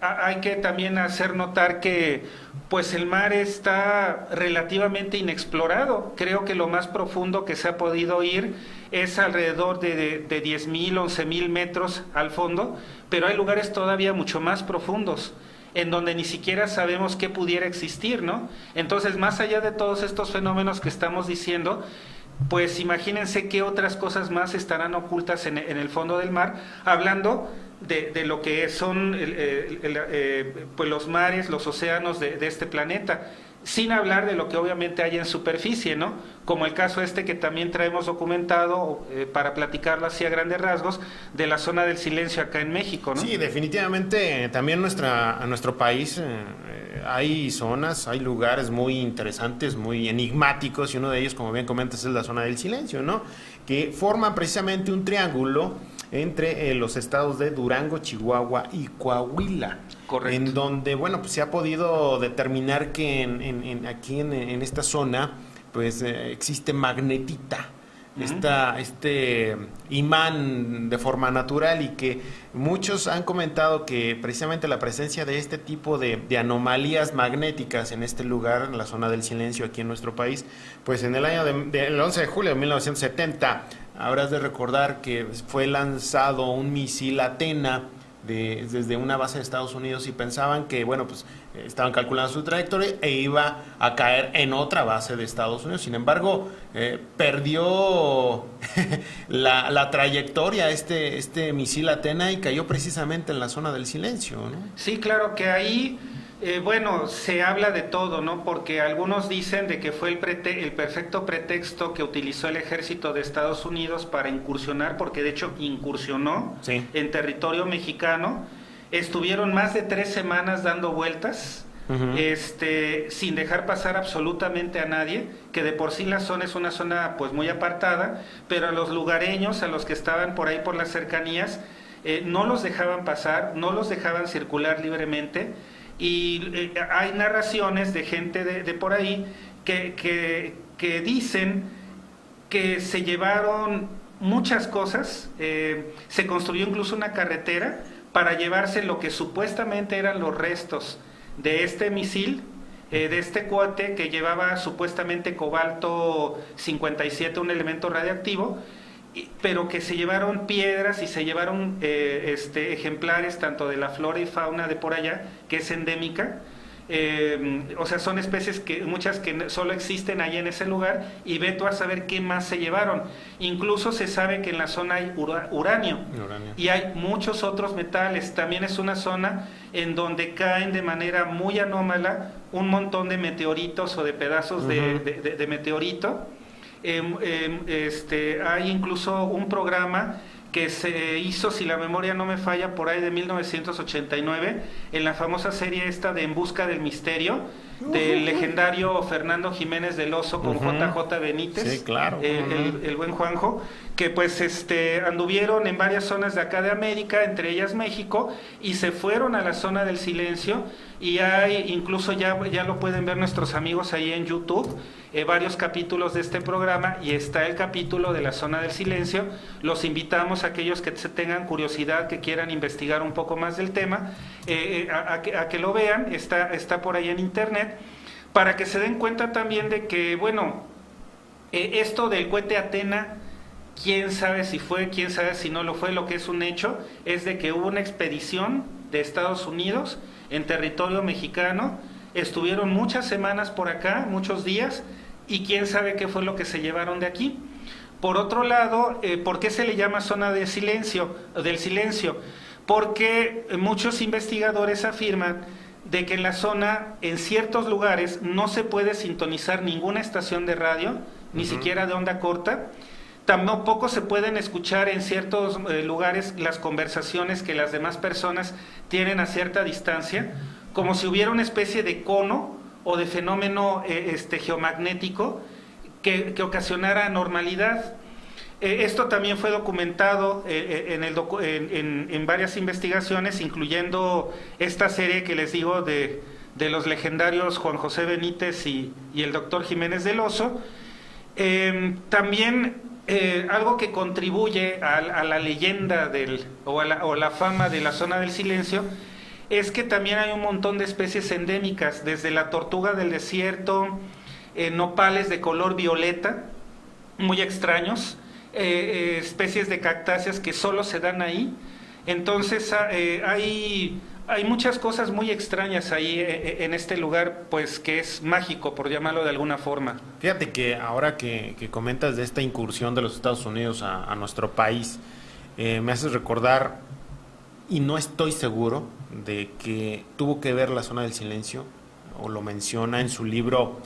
Hay que también hacer notar que pues el mar está relativamente inexplorado. Creo que lo más profundo que se ha podido ir es alrededor de 10.000, 11.000 metros al fondo, pero hay lugares todavía mucho más profundos en donde ni siquiera sabemos qué pudiera existir, ¿no? Entonces, más allá de todos estos fenómenos que estamos diciendo, pues imagínense qué otras cosas más estarán ocultas en el fondo del mar, hablando de lo que son pues los mares, los océanos de este planeta. sin hablar de lo que obviamente hay en superficie, ¿no? Como el caso que también traemos documentado para platicarlo así a grandes rasgos, de la zona del silencio acá en México, ¿no? Sí, definitivamente también en nuestro país hay zonas, hay lugares muy interesantes, muy enigmáticos, y uno de ellos, como bien comentas, es la zona del silencio, ¿no? Que forma precisamente un triángulo entre los estados de Durango, Chihuahua y Coahuila. Correcto. En donde, bueno, pues se ha podido determinar que aquí en esta zona, pues existe magnetita, este imán de forma natural, y que muchos han comentado que precisamente la presencia de este tipo de anomalías magnéticas en este lugar, en la zona del silencio aquí en nuestro país, pues en el año del 11 de julio de 1970, habrás de recordar que fue lanzado un misil Athena desde una base de Estados Unidos, y pensaban que, bueno, pues estaban calculando su trayectoria e iba a caer en otra base de Estados Unidos. Sin embargo, perdió la trayectoria este misil Athena, y cayó precisamente en la zona del silencio, ¿no? Sí, claro que ahí, bueno, se habla de todo, ¿no? Porque algunos dicen de que fue el perfecto pretexto que utilizó el ejército de Estados Unidos para incursionar, porque de hecho incursionó en territorio mexicano. Estuvieron más de 3 semanas dando vueltas, sin dejar pasar absolutamente a nadie, que de por sí la zona es una zona pues muy apartada, pero a los lugareños, a los que estaban por ahí por las cercanías, no los dejaban pasar, no los dejaban circular libremente. Y hay narraciones de gente de por ahí que dicen que se llevaron muchas cosas, se construyó incluso una carretera para llevarse lo que supuestamente eran los restos de este misil, de este cohete que llevaba supuestamente cobalto 57, un elemento radiactivo, pero que se llevaron piedras y se llevaron ejemplares tanto de la flora y fauna de por allá, que es endémica. O sea, son especies muchas que solo existen allá en ese lugar, y ve tú a saber qué más se llevaron. Incluso se sabe que en la zona hay uranio. Y hay muchos otros metales. También es una zona en donde caen de manera muy anómala un montón de meteoritos o de pedazos de meteorito. Hay incluso un programa que se hizo, si la memoria no me falla, por ahí de 1989, en la famosa serie esta de En Busca del Misterio, del legendario Fernando Jiménez del Oso con JJ Benítez, sí, claro. El buen Juanjo, que pues anduvieron en varias zonas de acá de América, entre ellas México, y se fueron a la zona del silencio, y hay incluso ya lo pueden ver nuestros amigos ahí en YouTube, varios capítulos de este programa, y está el capítulo de la zona del silencio. Los invitamos a aquellos que tengan curiosidad, que quieran investigar un poco más del tema, a que lo vean. Está por ahí en internet, para que se den cuenta también de que, bueno, esto del cohete Athena, quién sabe si fue, quién sabe si no lo fue. Lo que es un hecho es de que hubo una expedición de Estados Unidos en territorio mexicano, estuvieron muchas semanas por acá, muchos días, y quién sabe qué fue lo que se llevaron de aquí. Por otro lado, ¿por qué se le llama zona de silencio, del silencio? Porque muchos investigadores afirman de que en la zona, en ciertos lugares, no se puede sintonizar ninguna estación de radio, ni siquiera de onda corta. Tampoco se pueden escuchar en ciertos lugares las conversaciones que las demás personas tienen a cierta distancia, como si hubiera una especie de cono o de fenómeno geomagnético que ocasionara anormalidad. Esto también fue documentado en varias investigaciones, incluyendo esta serie que les digo de los legendarios Juan José Benítez y el doctor Jiménez del Oso. También algo que contribuye a la leyenda o la fama de la zona del silencio es que también hay un montón de especies endémicas, desde la tortuga del desierto, nopales de color violeta, muy extraños, especies de cactáceas que solo se dan ahí. Entonces hay muchas cosas muy extrañas ahí en este lugar, pues que es mágico, por llamarlo de alguna forma. Fíjate que ahora que comentas de esta incursión de los Estados Unidos a nuestro país, me haces recordar, y no estoy seguro de que tuvo que ver la zona del silencio o lo menciona en su libro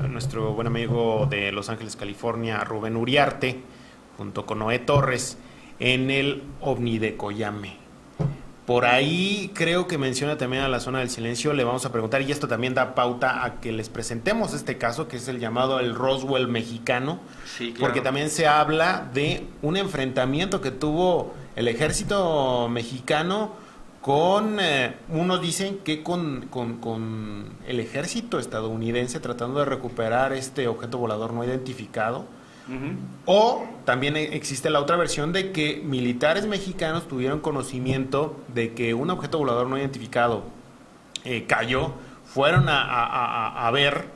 nuestro buen amigo de Los Ángeles, California, Rubén Uriarte, junto con Noé Torres, en el OVNI de Coyame. Por ahí creo que menciona también a la zona del silencio. Le vamos a preguntar, y esto también da pauta a que les presentemos este caso, que es el llamado el Roswell mexicano, sí, claro, porque también se habla de un enfrentamiento que tuvo el ejército mexicano con, unos dicen que con el ejército estadounidense, tratando de recuperar este objeto volador no identificado. O también existe la otra versión de que militares mexicanos tuvieron conocimiento de que un objeto volador no identificado cayó, fueron a ver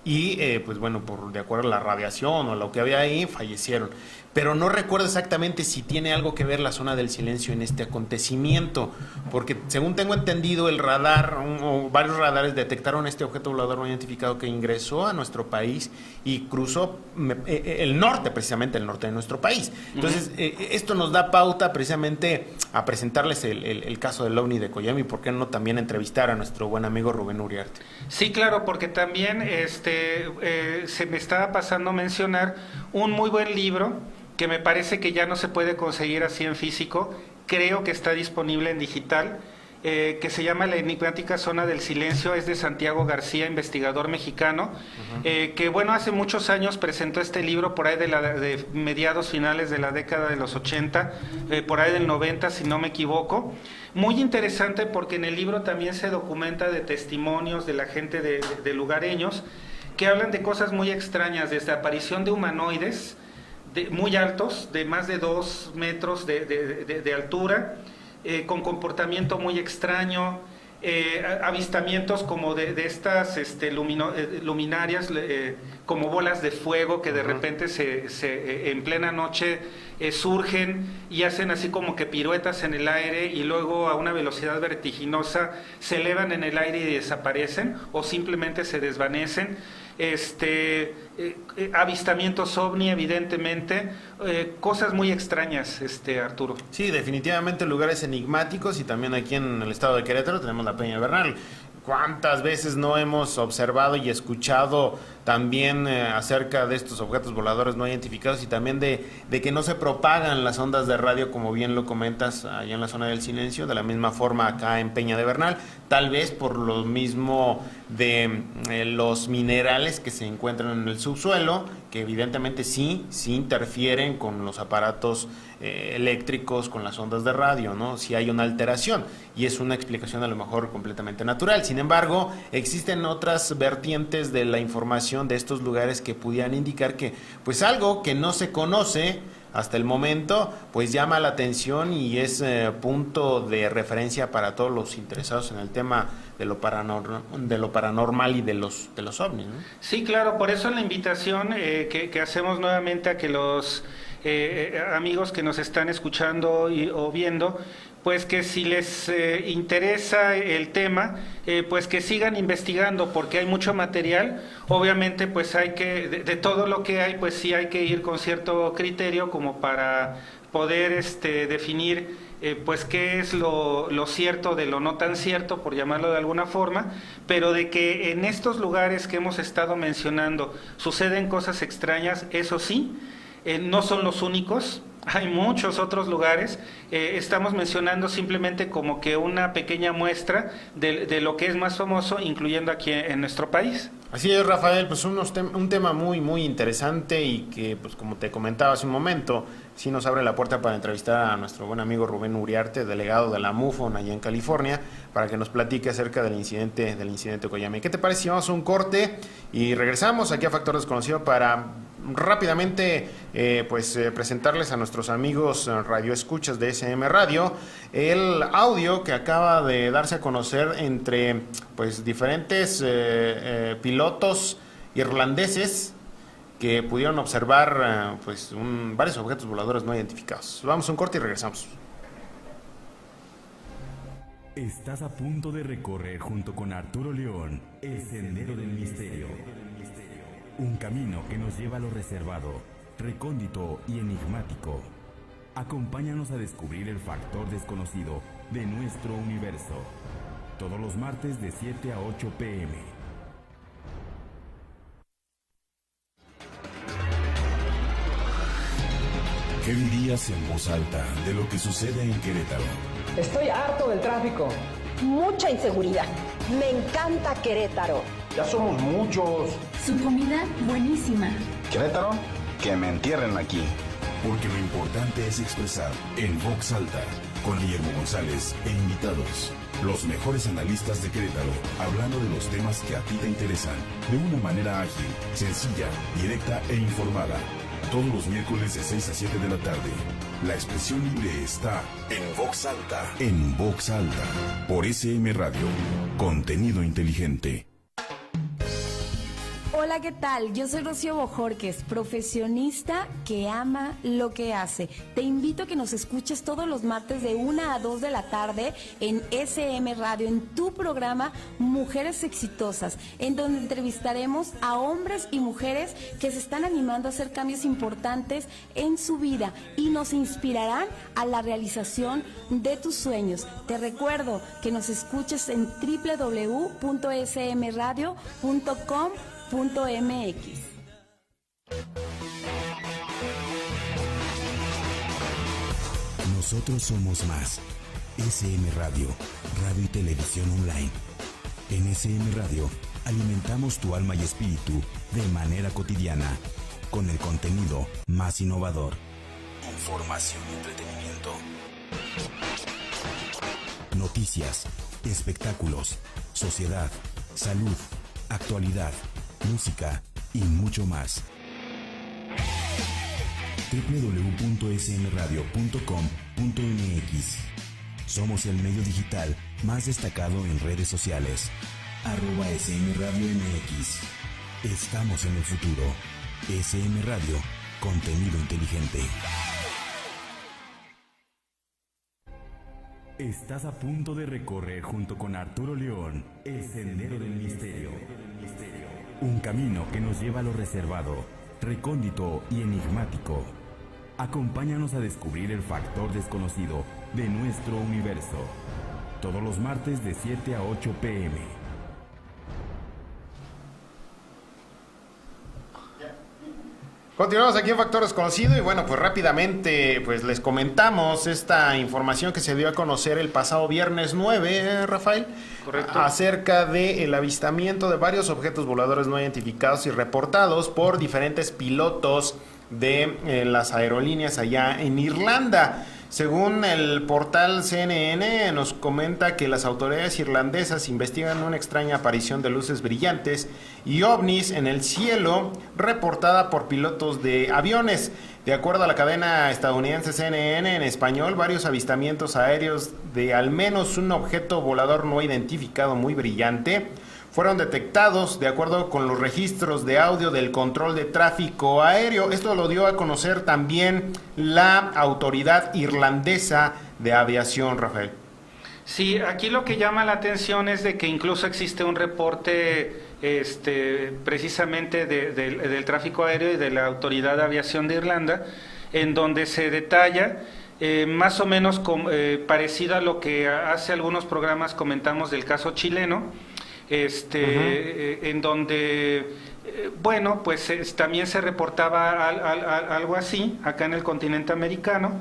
y pues bueno, de acuerdo a la radiación o lo que había ahí, fallecieron. Pero no recuerdo exactamente si tiene algo que ver la zona del silencio en este acontecimiento, porque según tengo entendido, el radar o varios radares detectaron este objeto volador no identificado que ingresó a nuestro país y cruzó el norte, precisamente el norte de nuestro país. Entonces, esto nos da pauta precisamente a presentarles el caso del OVNI de Coyame, y por qué no también entrevistar a nuestro buen amigo Rubén Uriarte. Sí, claro, porque también se me estaba pasando a mencionar un muy buen libro que me parece que ya no se puede conseguir así en físico, creo que está disponible en digital, que se llama La enigmática zona del silencio, es de Santiago García, investigador mexicano, que bueno, hace muchos años presentó este libro por ahí de mediados finales de la década de los 80, por ahí del 90 si no me equivoco. Muy interesante porque en el libro también se documenta de testimonios de la gente de lugareños que hablan de cosas muy extrañas, desde aparición de humanoides muy altos, de más de 2 metros de altura, con comportamiento muy extraño, avistamientos como de estas luminarias, como bolas de fuego que de repente en plena noche surgen y hacen así como que piruetas en el aire y luego a una velocidad vertiginosa se elevan en el aire y desaparecen o simplemente se desvanecen. Avistamientos ovni, evidentemente, cosas muy extrañas, Arturo. Sí, definitivamente lugares enigmáticos, y también aquí en el estado de Querétaro tenemos la Peña Bernal. ¿Cuántas veces no hemos observado y escuchado también acerca de estos objetos voladores no identificados, y también de que no se propagan las ondas de radio, como bien lo comentas, allá en la zona del silencio, de la misma forma acá en Peña de Bernal, tal vez por lo mismo de los minerales que se encuentran en el subsuelo, que evidentemente sí interfieren con los aparatos eléctricos, con las ondas de radio, ¿no? Si hay una alteración, y es una explicación a lo mejor completamente natural. Sin embargo, existen otras vertientes de la información de estos lugares que pudieran indicar que pues algo que no se conoce hasta el momento pues llama la atención y es punto de referencia para todos los interesados en el tema de lo paranormal y de los ovnis, ¿no? Sí, claro, por eso la invitación que hacemos nuevamente a que los amigos que nos están escuchando o viendo, pues que si les interesa el tema, pues que sigan investigando, porque hay mucho material. Obviamente pues hay que, de todo lo que hay, pues sí hay que ir con cierto criterio como para poder definir pues qué es lo cierto de lo no tan cierto, por llamarlo de alguna forma, pero de que en estos lugares que hemos estado mencionando suceden cosas extrañas, eso sí, no son los únicos. Hay muchos otros lugares, estamos mencionando simplemente como que una pequeña muestra de lo que es más famoso, incluyendo aquí en nuestro país. Así es, Rafael, pues un tema muy, muy interesante, y que, pues como te comentaba hace un momento, sí nos abre la puerta para entrevistar a nuestro buen amigo Rubén Uriarte, delegado de la MUFON allá en California, para que nos platique acerca del incidente Coyame. ¿Qué te parece si vamos a un corte y regresamos aquí a Factor Desconocido para rápidamente presentarles a nuestros amigos radioescuchas de SM Radio el audio que acaba de darse a conocer entre pues diferentes pilotos irlandeses que pudieron observar varios objetos voladores no identificados? Vamos a un corte y regresamos. Estás a punto de recorrer junto con Arturo León el Sendero del Misterio. Un camino que nos lleva a lo reservado, recóndito y enigmático. Acompáñanos a descubrir el factor desconocido de nuestro universo. Todos los martes de 7 a 8 p.m. ¿Qué dirías en voz alta de lo que sucede en Querétaro? Estoy harto del tráfico. Mucha inseguridad. Me encanta Querétaro. Ya somos muchos. Su comida buenísima. Querétaro, que me entierren aquí. Porque lo importante es expresar en voz alta, con Guillermo González e invitados. Los mejores analistas de Querétaro, hablando de los temas que a ti te interesan, de una manera ágil, sencilla, directa e informada. Todos los miércoles de 6 a 7 de la tarde. La expresión libre está en voz alta. En voz alta. Por SM Radio. Contenido inteligente. Hola, ¿qué tal? Yo soy Rocío Bojorquez, profesionista que ama lo que hace. Te invito a que nos escuches todos los martes de 1 a 2 de la tarde en SM Radio, en tu programa Mujeres Exitosas, en donde entrevistaremos a hombres y mujeres que se están animando a hacer cambios importantes en su vida y nos inspirarán a la realización de tus sueños. Te recuerdo que nos escuches en www.smradio.com.mx. Nosotros somos más. SM Radio, radio y televisión online. En SM Radio alimentamos tu alma y espíritu de manera cotidiana, con el contenido más innovador. Información y entretenimiento. Noticias, espectáculos, sociedad, salud, actualidad, música y mucho más. www.smradio.com.mx. Somos el medio digital más destacado en redes sociales. @smradiomx. Estamos en el futuro. SM Radio, contenido inteligente. Estás a punto de recorrer junto con Arturo León el Sendero del Misterio. Un camino que nos lleva a lo reservado, recóndito y enigmático. Acompáñanos a descubrir el factor desconocido de nuestro universo. Todos los martes de 7 a 8 p.m. Continuamos aquí en Factor Desconocido y bueno, pues rápidamente pues les comentamos esta información que se dio a conocer el pasado viernes 9, Rafael. Correcto. Acerca del avistamiento de varios objetos voladores no identificados y reportados por diferentes pilotos de las aerolíneas allá en Irlanda. Según el portal CNN, nos comenta que las autoridades irlandesas investigan una extraña aparición de luces brillantes y ovnis en el cielo reportada por pilotos de aviones. De acuerdo a la cadena estadounidense CNN en español, varios avistamientos aéreos de al menos un objeto volador no identificado muy brillante fueron detectados de acuerdo con los registros de audio del control de tráfico aéreo. Esto lo dio a conocer también la autoridad irlandesa de aviación, Rafael. Sí, aquí lo que llama la atención es de que incluso existe un reporte precisamente del tráfico aéreo y de la autoridad de aviación de Irlanda, en donde se detalla más o menos parecido a lo que hace algunos programas comentamos del caso chileno, en donde bueno, pues también se reportaba algo así acá en el continente americano.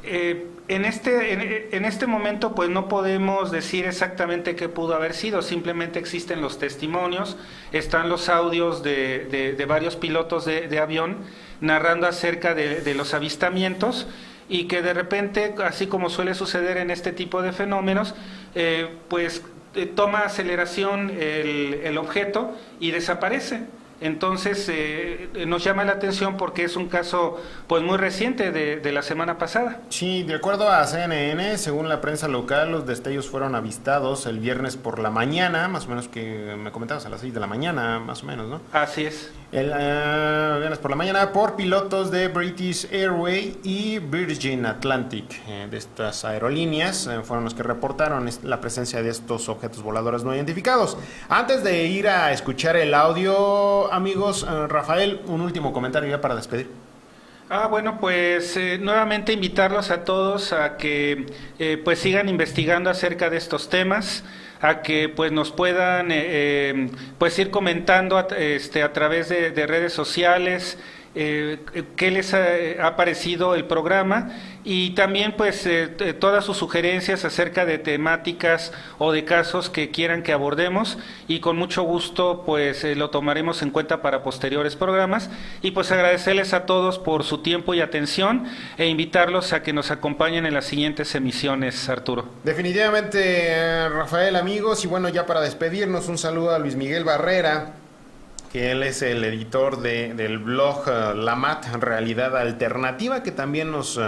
En este momento pues no podemos decir exactamente qué pudo haber sido, simplemente existen los testimonios, están los audios de varios pilotos de avión narrando acerca de los avistamientos, y que de repente, así como suele suceder en este tipo de fenómenos, pues toma aceleración el objeto y desaparece. Entonces nos llama la atención porque es un caso pues muy reciente de la semana pasada. Sí, de acuerdo a CNN, según la prensa local, los destellos fueron avistados el viernes por la mañana, más o menos, que me comentabas a las 6 de la mañana, más o menos, ¿no? Así es. El viernes por la mañana por pilotos de British Airways y Virgin Atlantic. De estas aerolíneas fueron los que reportaron la presencia de estos objetos voladores no identificados. Antes de ir a escuchar el audio, amigos, Rafael, un último comentario ya para despedir. Bueno, pues nuevamente invitarlos a todos a que pues sigan investigando acerca de estos temas, a que pues nos puedan pues ir comentando a través de redes sociales qué les ha parecido el programa, y también pues todas sus sugerencias acerca de temáticas o de casos que quieran que abordemos, y con mucho gusto pues lo tomaremos en cuenta para posteriores programas. Y pues agradecerles a todos por su tiempo y atención e invitarlos a que nos acompañen en las siguientes emisiones, Arturo. Definitivamente, Rafael, amigos, y bueno, ya para despedirnos, un saludo a Luis Miguel Barrera, que él es el editor del blog LAMAT, Realidad Alternativa, que también nos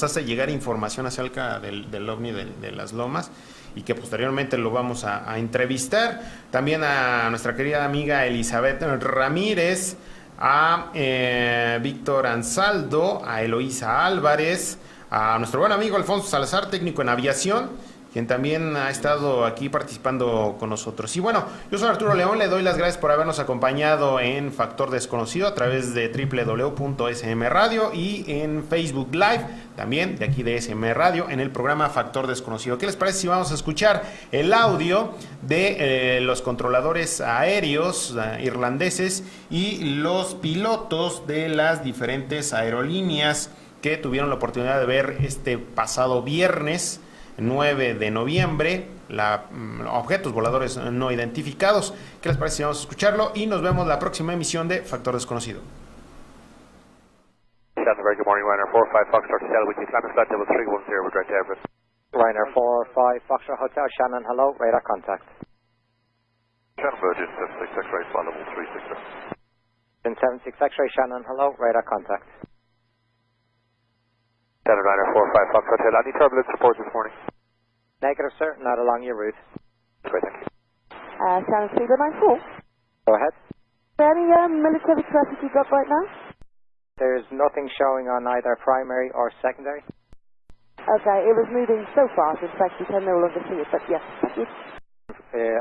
hace llegar información acerca del OVNI de las Lomas, y que posteriormente lo vamos a entrevistar. También a nuestra querida amiga Elizabeth Ramírez, a Víctor Ansaldo, a Eloísa Álvarez, a nuestro buen amigo Alfonso Salazar, técnico en aviación, quien también ha estado aquí participando con nosotros. Y bueno, yo soy Arturo León, le doy las gracias por habernos acompañado en Factor Desconocido a través de www.sm Radio y en Facebook Live, también de aquí de SM Radio, en el programa Factor Desconocido. ¿Qué les parece si vamos a escuchar el audio de los controladores aéreos irlandeses y los pilotos de las diferentes aerolíneas que tuvieron la oportunidad de ver este pasado viernes 9 de noviembre, objetos voladores no identificados? ¿Qué les parece si vamos a escucharlo? Y nos vemos la próxima emisión de Factor Desconocido. Very good morning, Ryanair 45 Foxtrot Hotel, with you, climate flight level 310, with direct airfield. Ryanair 45 Foxtrot Hotel, Shannon, hello, radar contact. Shannon Virgin 76 X-ray, flight level 360. 76 X-ray, Shannon, hello, radar contact. Shannon Ryanair 45 Foxtrot Hotel, any turbulence reports this morning? Negative, sir, not along your route. Great, thank you. Shannon Speedbird 94. Go ahead. Is there any military traffic you've got right now? There's nothing showing on either primary or secondary. Okay, it was moving so fast, in fact we can no longer see it, but yes, thank you.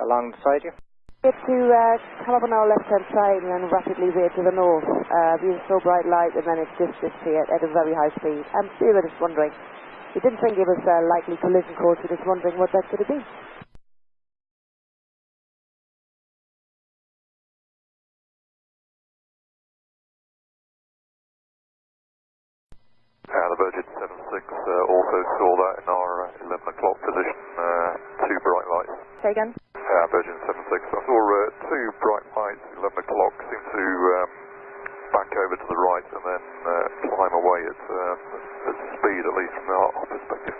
Alongside you? It's to come up on our left-hand side and then rapidly veer to the north. Being so bright light, and then it just disappeared at a very high speed. We were just wondering. We didn't think it was a likely collision course, we were just wondering what that could have been. The Virgin 76 also saw that in our 11 o'clock position, two bright lights. Say again? Virgin 76, I saw two bright lights, 11 o'clock, seem to back over to the right and then climb away at speed, at least from our perspective.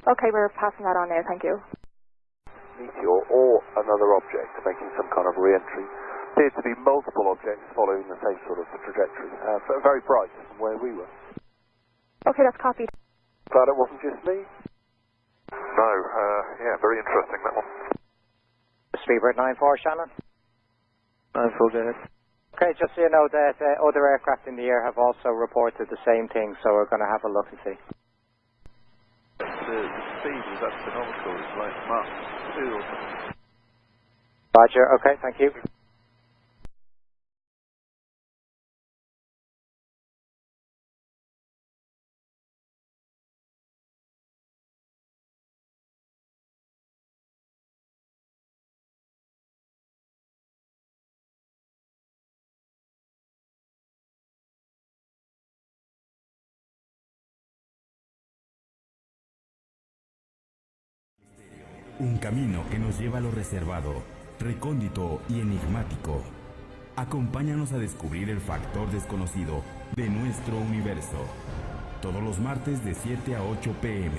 Okay, we're passing that on now, thank you. Meteor or another object making some kind of re-entry. Appeared to be multiple objects following the same sort of trajectory, very bright from where we were. Okay, that's copied. Glad it wasn't just me. No, yeah, very interesting, that one. Speedbird 94, Shannon. 94, go ahead. Okay, just so you know that other aircraft in the air have also reported the same thing, so we're going to have a look and see. The speed was astronomical, it's like Mach 2 or something. Roger, okay, thank you. Un camino que nos lleva a lo reservado, recóndito y enigmático. Acompáñanos a descubrir el factor desconocido de nuestro universo. Todos los martes de 7 a 8 p.m.